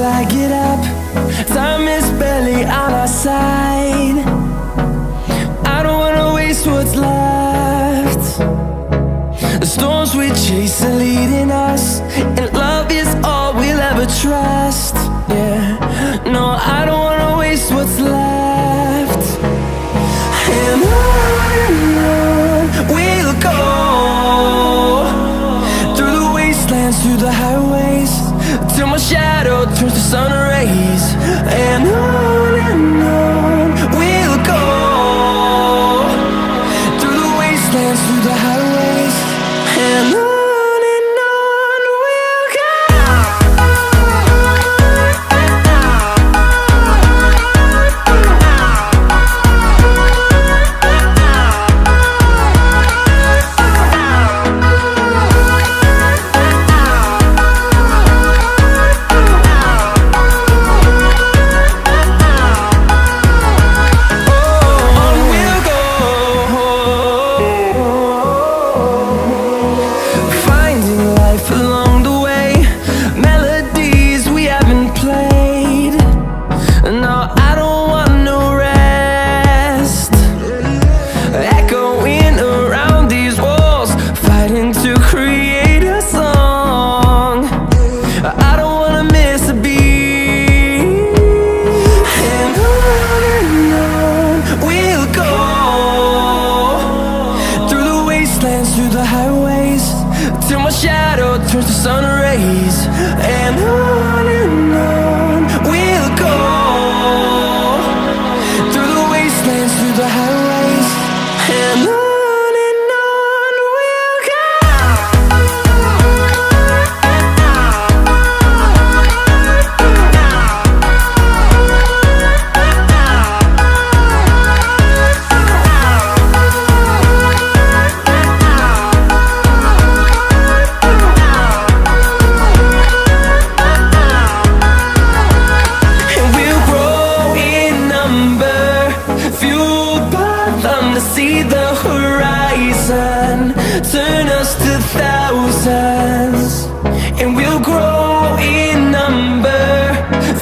till I get up. Time is barely on our side. I don't wanna waste what's left. The storms we chase are leading us, and love is all we'll ever trust. Yeah, no, I don't wanna waste what's left. And on we'll go, through the wastelands, through the highways, till my shadow turns to sun rays. And on we'll go, through the wastelands, through the highways, and on. Through the highways, till my shadow turns to sun rays. And on we'll go, through the wastelands, through the highways, and on. See the horizon turn us to thousands, and we'll grow in number,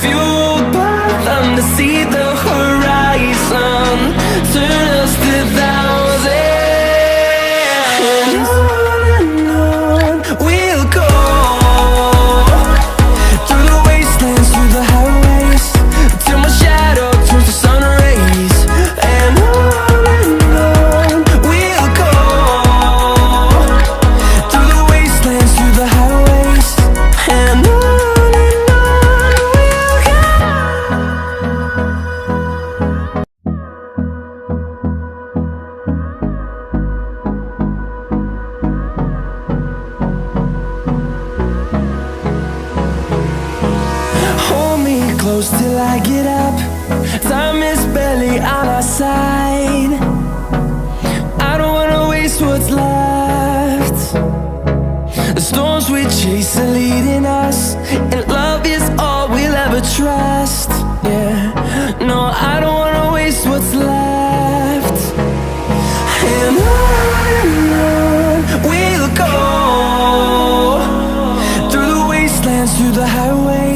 fueled by them to see the horizon turn us to thousands. And on we'll go, through the wastelands, through the highways, till my shadow turns to sun rays. And on close till I get up. Time is barely on our side. I don't wanna waste what's left. The storms we chase are leading us, and love is all we'll ever trust. Yeah, no, I don't wanna waste what's left. And on we'll go, through the wastelands, through the highways,